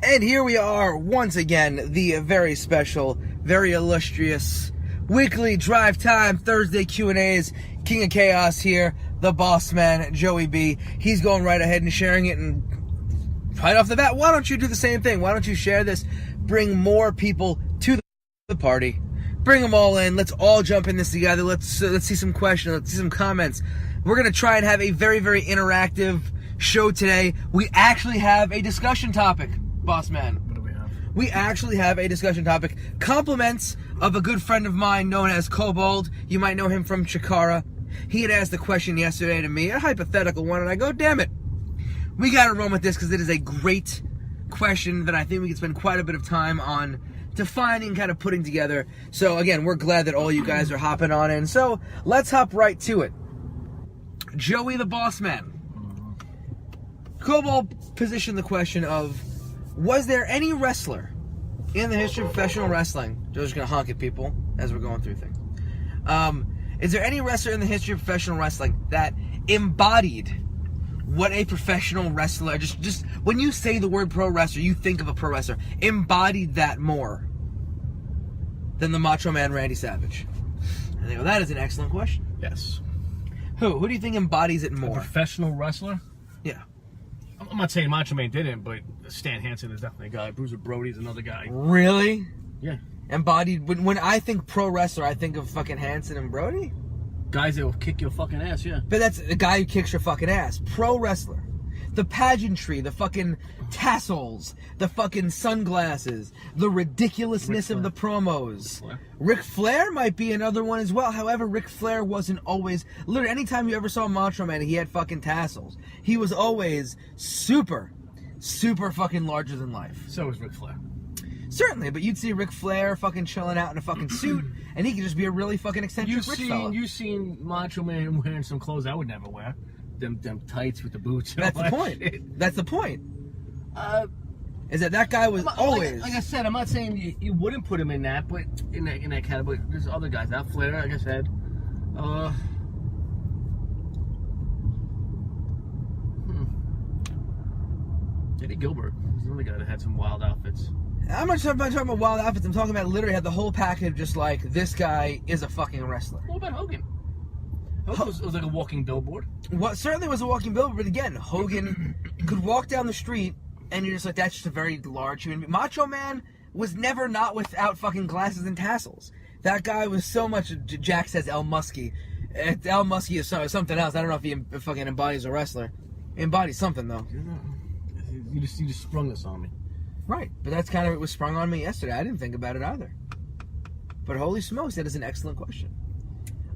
And here we are, once again, the very special, very illustrious weekly Drive Time Thursday Q&As. King of Chaos here, the boss man, Joey B. He's going right ahead and sharing it, and right off the bat, why don't you do the same thing? Why don't you share this? Bring more people to the party. Bring them all in. Let's all jump in this together. Let's see some questions. Let's see some comments. We're going to try and have a very, very interactive show today. We actually have a discussion topic, boss man. What do we have? We actually have a discussion topic. Compliments of a good friend of mine known as Kobold. You might know him from Chikara. He had asked a question yesterday to me, a hypothetical one, and I go, damn it. We got to run with this because it is a great question that I think we can spend quite a bit of time on defining, kind of putting together. So again, we're glad that all you guys are hopping on in. So let's hop right to it. Joey the Boss Man. Kobold positioned the question of, was there any wrestler in the history of professional wrestling? Joe's going to honk at people as we're going through things. Is there any wrestler in the history of professional wrestling that embodied what a professional wrestler, just when you say the word pro wrestler, you think of a pro wrestler, embodied that more than the Macho Man Randy Savage? I think, well, that is an excellent question. Yes. Who do you think embodies it A more? professional wrestler? Yeah. I'm not saying Macho Man didn't, but Stan Hansen is definitely a guy. Bruiser Brody's another guy. Really? Yeah. Embodied. When I think pro wrestler, I think of fucking Hansen and Brody. Guys that will kick your fucking ass, yeah. But that's a guy who kicks your fucking ass. Pro wrestler. The pageantry, the fucking tassels, the fucking sunglasses, the ridiculousness of the promos. Ric Flair might be another one as well. However, Ric Flair wasn't always... Literally, anytime you ever saw Macho Man, he had fucking tassels. He was always super fucking larger than life. So was Ric Flair. Certainly, but you'd see Ric Flair fucking chilling out in a fucking suit, and he could just be a really fucking eccentric rich fella. You've seen Macho Man wearing some clothes I would never wear. Them tights with the boots. That's the point. Shit. That's the point. Is that guy was always... Like I said, I'm not saying you wouldn't put him in that, but in that category, there's other guys. That Flair, like I said. Eddie Gilbert was another guy that had some wild outfits. I'm not talking about wild outfits. I'm talking about literally had the whole package, just like, this guy is a fucking wrestler. What about Hogan? Hogan was like a walking billboard. What certainly was a walking billboard, but again, Hogan could walk down the street, and you're just like, that's just a very large human being. Macho Man was never not without fucking glasses and tassels. That guy was so much, Jack says El Muskie. El Muskie is something else. I don't know if he fucking embodies a wrestler. He embodies something, though. You just sprung this on me. Right, but that's kind of, it was sprung on me yesterday. I didn't think about it either. But holy smokes, that is an excellent question.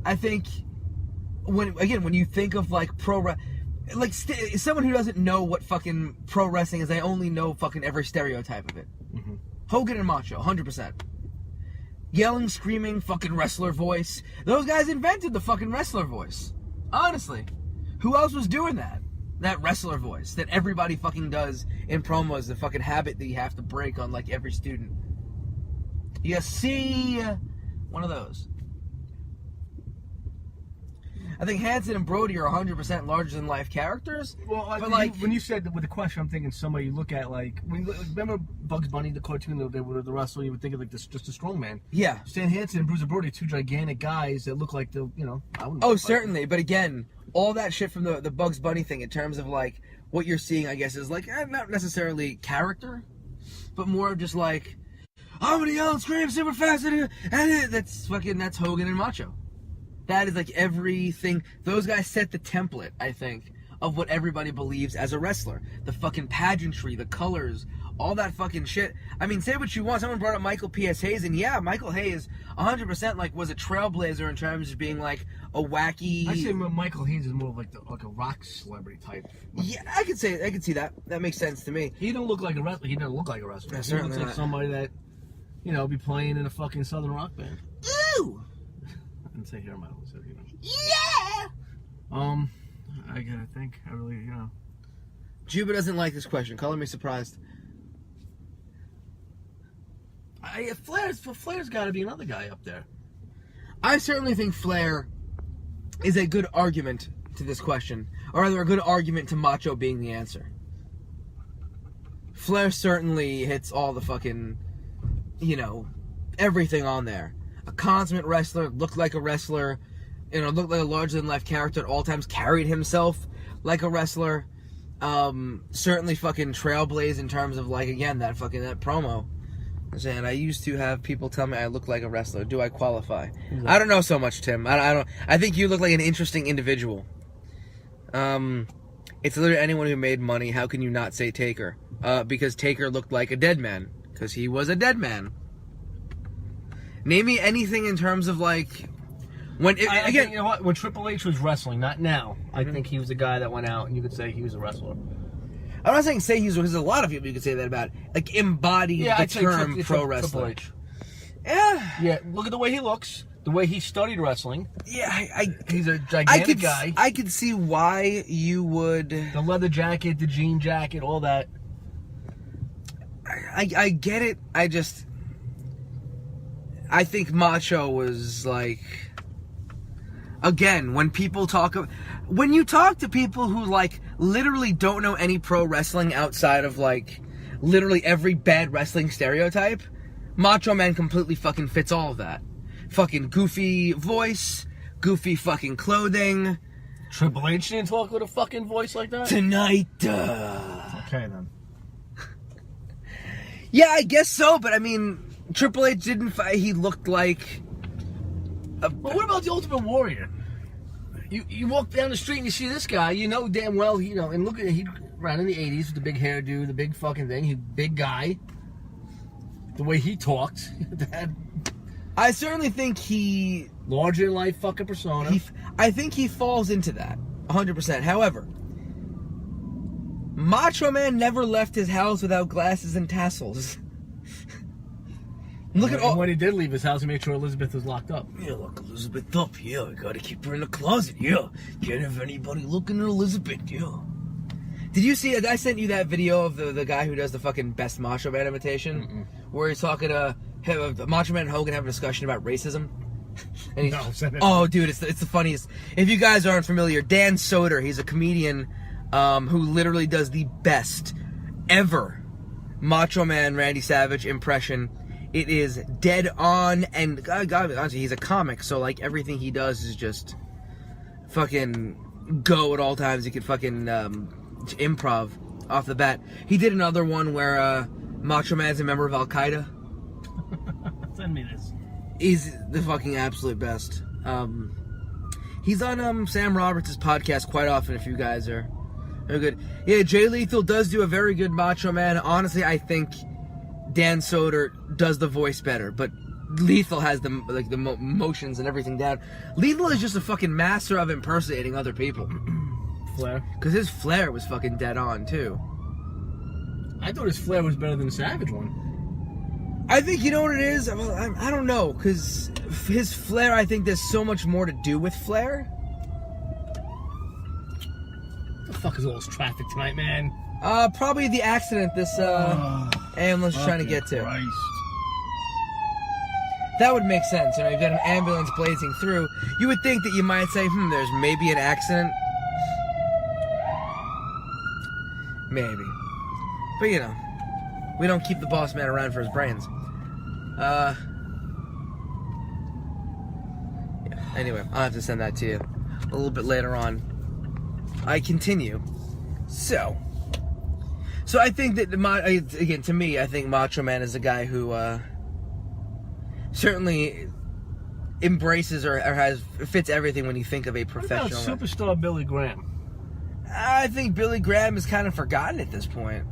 I think, when you think of like someone who doesn't know what fucking pro wrestling is, they only know fucking every stereotype of it. Mm-hmm. Hogan and Macho, 100%. Yelling, screaming, fucking wrestler voice. Those guys invented the fucking wrestler voice. Honestly. Who else was doing that? That wrestler voice that everybody fucking does in promos, the fucking habit that you have to break on like every student. You see one of those. I think Hansen and Brody are 100% larger than life characters. Well, but when you said with the question, I'm thinking somebody you look at like remember Bugs Bunny, the cartoon, they were the wrestler. You would think of like just a strong man. Yeah. Stan Hansen and Bruiser Brody, two gigantic guys that look like Oh, certainly, but again, all that shit from the Bugs Bunny thing in terms of like what you're seeing, I guess, is like not necessarily character, but more of just like, I'm gonna yell and scream super fast, and that's Hogan and Macho. That is like everything. Those guys set the template, I think, of what everybody believes as a wrestler. The fucking pageantry, the colors, all that fucking shit. I mean, say what you want. Someone brought up Michael P.S. Hayes, and yeah, Michael Hayes 100% like was a trailblazer in terms of being like a wacky... I say Michael Hayes is more of like a rock celebrity type. Yeah, I could see that. That makes sense to me. He don't look like a wrestler. He doesn't look like a wrestler. Yeah, he certainly looks like somebody that, be playing in a fucking southern rock band. Ooh! I didn't say hair metal, so Yeah! I gotta think. I really, Juba doesn't like this question. Color me surprised. Flair's got to be another guy up there. I certainly think Flair is a good argument to this question, or rather a good argument to Macho being the answer. Flair certainly hits all the fucking, everything on there. A consummate wrestler, looked like a wrestler, looked like a larger-than-life character at all times, carried himself like a wrestler. Certainly fucking trailblaze in terms of, like, again, that promo. And I used to have people tell me I look like a wrestler. Do I qualify? Exactly. I don't know so much, Tim. I think you look like an interesting individual. It's literally anyone who made money. How can you not say Taker? Because Taker looked like a dead man. Because he was a dead man. Name me anything in terms of, like, when you know what? When Triple H was wrestling, not now. I think he was a guy that went out and you could say he was a wrestler. I'm not saying say he's, because there's a lot of people you could say that about. Like, embodied the term pro wrestler. Yeah, look at the way he looks, the way he studied wrestling. Yeah, he's a gigantic guy. I could see why you would. The leather jacket, the jean jacket, all that. I get it. I think Macho was like. Again, when you talk to people who, like, literally don't know any pro wrestling outside of, like, literally every bad wrestling stereotype, Macho Man completely fucking fits all of that. Fucking goofy voice, goofy fucking clothing. Triple H didn't talk with a fucking voice like that? Tonight, Okay, then. Yeah, I guess so, but I mean, Triple H didn't he looked like... But what about the Ultimate Warrior? You walk down the street and you see this guy, you know damn well, and look at he ran in the 80s with the big hairdo, the big fucking thing, he's a big guy. The way he talked, I certainly think he... Larger than life fucking persona. I think he falls into that, 100%. However, Macho Man never left his house without glasses and tassels. Look at all. When he did leave his house, he made sure Elizabeth was locked up. Yeah, look, Elizabeth up. Yeah, I gotta keep her in the closet. Yeah, can't have anybody looking at Elizabeth. Yeah. Did you see? I sent you that video of the guy who does the fucking best Macho Man imitation, where he's talking to Macho Man and Hogan having a discussion about racism. And he's, dude, it's the funniest. If you guys aren't familiar, Dan Soder, he's a comedian who literally does the best ever Macho Man Randy Savage impression. It is dead on, and God, honestly, he's a comic, so like everything he does is just fucking go at all times. He could fucking improv off the bat. He did another one where Macho Man's a member of Al Qaeda. Send me this. He's the fucking absolute best. He's on Sam Roberts' podcast quite often. If you guys are good, yeah. Jay Lethal does do a very good Macho Man. Honestly, I think Dan Soder does the voice better, but Lethal has the motions and everything down. Lethal is just a fucking master of impersonating other people. Flair, because his flair was fucking dead on too. I thought his flair was better than the Savage one. I think, you know what it is? I don't know, because his flair, I think there's so much more to do with flair. What the fuck is all this traffic tonight, man? Probably the accident this ambulance is trying to get to. Christ. That would make sense. You know, you've got an ambulance blazing through. You would think that you might say, there's maybe an accident. Maybe. But, you know, we don't keep the boss man around for his brains. Yeah. Anyway, I'll have to send that to you a little bit later on. I continue. So I think that, again, to me, I think Macho Man is a guy who certainly embraces or fits everything when you think of a professional. What about superstar Billy Graham? I think Billy Graham is kind of forgotten at this point.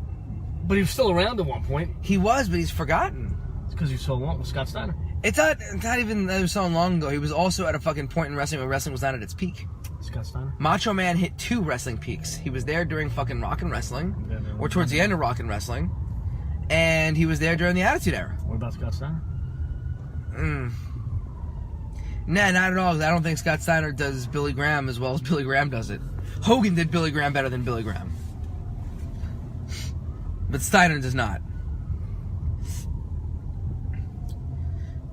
But he was still around at one point. He was, but he's forgotten. It's because he was so long with Scott Steiner. It's not even that it was so long ago. He was also at a fucking point in wrestling when wrestling was not at its peak. Scott Steiner? Macho Man hit 2 wrestling peaks. He was there during fucking Rockin' Wrestling, or towards the end of Rockin' Wrestling, and he was there during the Attitude Era. What about Scott Steiner? Nah, not at all. I don't think Scott Steiner does Billy Graham as well as Billy Graham does it. Hogan did Billy Graham better than Billy Graham. But Steiner does not.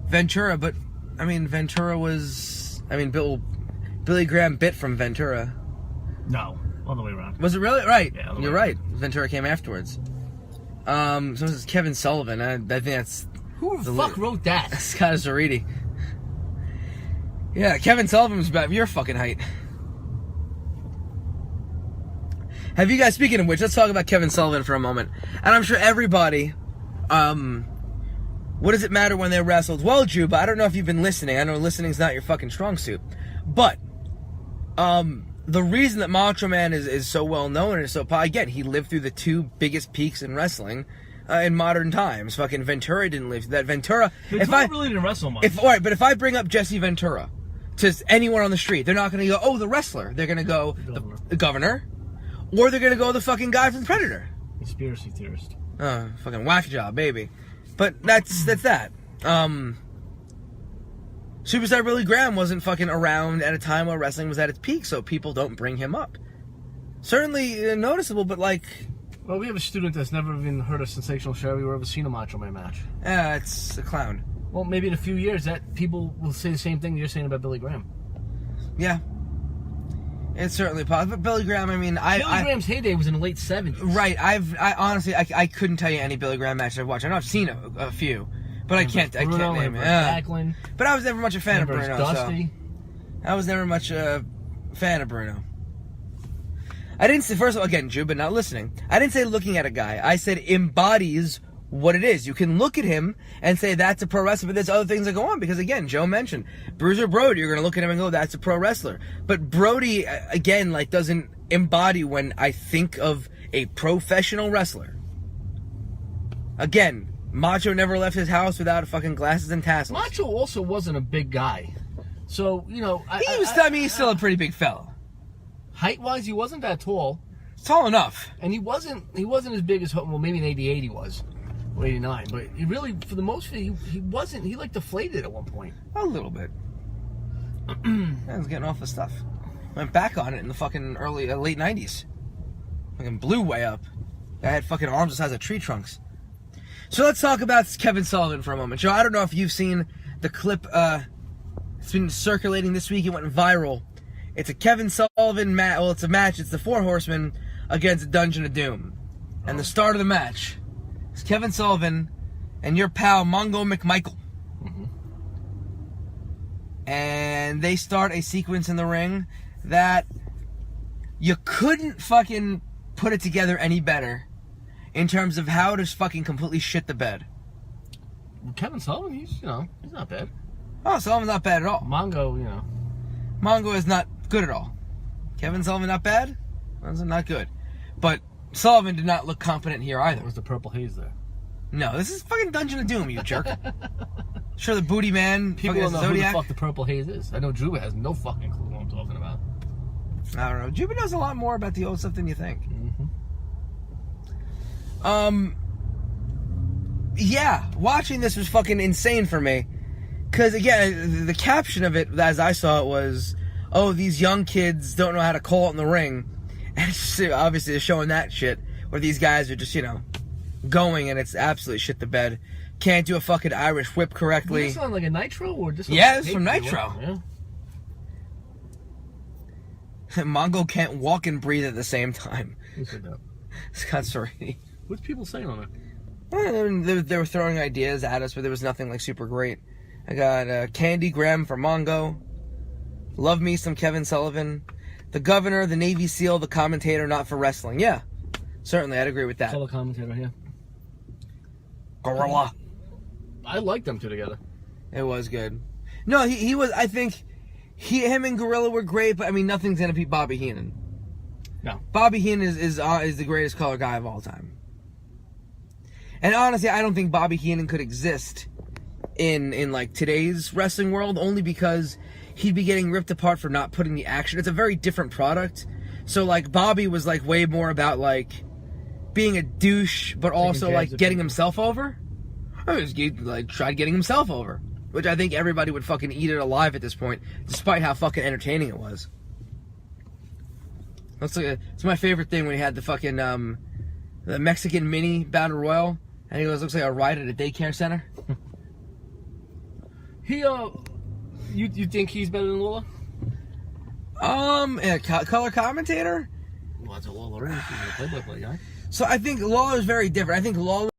Ventura, but, I mean, Ventura was... I mean, Billy Graham bit from Ventura. No, all the way around. Was it really? Right. Yeah, You're right. Ventura came afterwards. Someone says Kevin Sullivan. I think that's Who the fuck wrote that? Scott Zariti. Yeah, Kevin Sullivan was about your fucking height. Have you guys, speaking of which, let's talk about Kevin Sullivan for a moment. And I'm sure everybody, what does it matter when they wrestled? Well, Drew, but I don't know if you've been listening. I know listening's not your fucking strong suit. But, the reason that Macho Man is so well known and is so again, he lived through the two biggest peaks in wrestling in modern times. Fucking Ventura didn't live through that. Ventura really didn't wrestle much. Alright, but if I bring up Jesse Ventura to anyone on the street, they're not gonna go, oh, the wrestler. They're gonna go, the governor. Or they're gonna go the fucking guy from Predator. Conspiracy theorist. Oh, fucking whack job, baby. But that's that. Superstar Billy Graham wasn't fucking around at a time where wrestling was at its peak, so people don't bring him up. Certainly noticeable, but like... Well, we have a student that's never even heard of Sensational Sherry or ever seen a Macho Man match. It's a clown. Well, maybe in a few years that people will say the same thing you're saying about Billy Graham. Yeah. It's certainly possible. But Billy Graham, I mean, Billy Graham's heyday was in the late 70s. Right. I honestly, I couldn't tell you any Billy Graham matches I've watched. I know I've seen a few, but I can't name it. But I was never much a fan of Bruno. Dusty. So I was never much a fan of Bruno. I didn't say, first of all, again, Juba, not listening. I didn't say looking at a guy. I said embodies what it is. You can look at him and say that's a pro wrestler, but there's other things that go on because, again, Joe mentioned Bruiser Brody. You're gonna look at him and go, that's a pro wrestler. But Brody, again, like doesn't embody when I think of a professional wrestler. Again, Macho never left his house without fucking glasses and tassels. Macho also wasn't a big guy, so you know. He's still a pretty big fella. Height-wise, he wasn't that tall. Tall enough. And he wasn't as big as, well, maybe in 88 he was. Or 89. But he really, for the most part, he wasn't. He, like, deflated at one point. A little bit. I was getting off the stuff. Went back on it in the fucking late 90s. Fucking blew way up. I had fucking arms the size of tree trunks. So let's talk about Kevin Sullivan for a moment. Joe, I don't know if you've seen the clip. It's been circulating this week. It went viral. It's a Kevin Sullivan match. Well, it's a match. It's the Four Horsemen against Dungeon of Doom. And the start of the match is Kevin Sullivan and your pal Mongo McMichael. Mm-hmm. And they start a sequence in the ring that you couldn't fucking put it together any better in terms of how to fucking completely shit the bed. Kevin Sullivan, he's not bad. Oh, Sullivan's not bad at all. Mongo, Mongo is not good at all. Kevin Sullivan not bad? Not good. But Sullivan did not look competent here either. What was the purple haze there? No, this is fucking Dungeon of Doom, you jerk. Sure, the Booty Man, people don't know Zodiac. who the fuck the purple haze is. I know Juba has no fucking clue what I'm talking about. I don't know. Juba knows a lot more about the old stuff than you think. Mm-hmm. Yeah, watching this was fucking insane for me. Because, again, the caption of it, as I saw it, was, oh, these young kids don't know how to call it in the ring. And it's just, obviously, they're showing that shit, where these guys are just, going, and it's absolutely shit the bed. Can't do a fucking Irish whip correctly. Does this sound like a Nitro? Or just yeah, it's from Nitro. Yeah. Mongo can't walk and breathe at the same time. Who said that? Scott Sorini. What's people saying on it? Well, they were throwing ideas at us, but there was nothing like super great. I got Candy Graham for Mongo. Love me some Kevin Sullivan. The Governor, the Navy SEAL, the commentator, not for wrestling. Yeah, certainly, I'd agree with that. Color commentator here. Gorilla. I like them two together. It was good. No, he was. I think him and Gorilla were great, but I mean, nothing's gonna beat Bobby Heenan. No, Bobby Heenan is the greatest color guy of all time. And honestly, I don't think Bobby Heenan could exist in like today's wrestling world, only because he'd be getting ripped apart for not putting the action. It's a very different product. So like Bobby was like way more about like being a douche, but also like getting himself over. He like tried getting himself over, which I think everybody would fucking eat it alive at this point, despite how fucking entertaining it was. It's my favorite thing when he had the fucking the Mexican mini battle royal, and he goes, looks like a ride at a daycare center. You think he's better than Lawler? Color commentator? Well, that's a Lawler. He's a play-by-play guy. So I think Lawler's very different. I think Lawler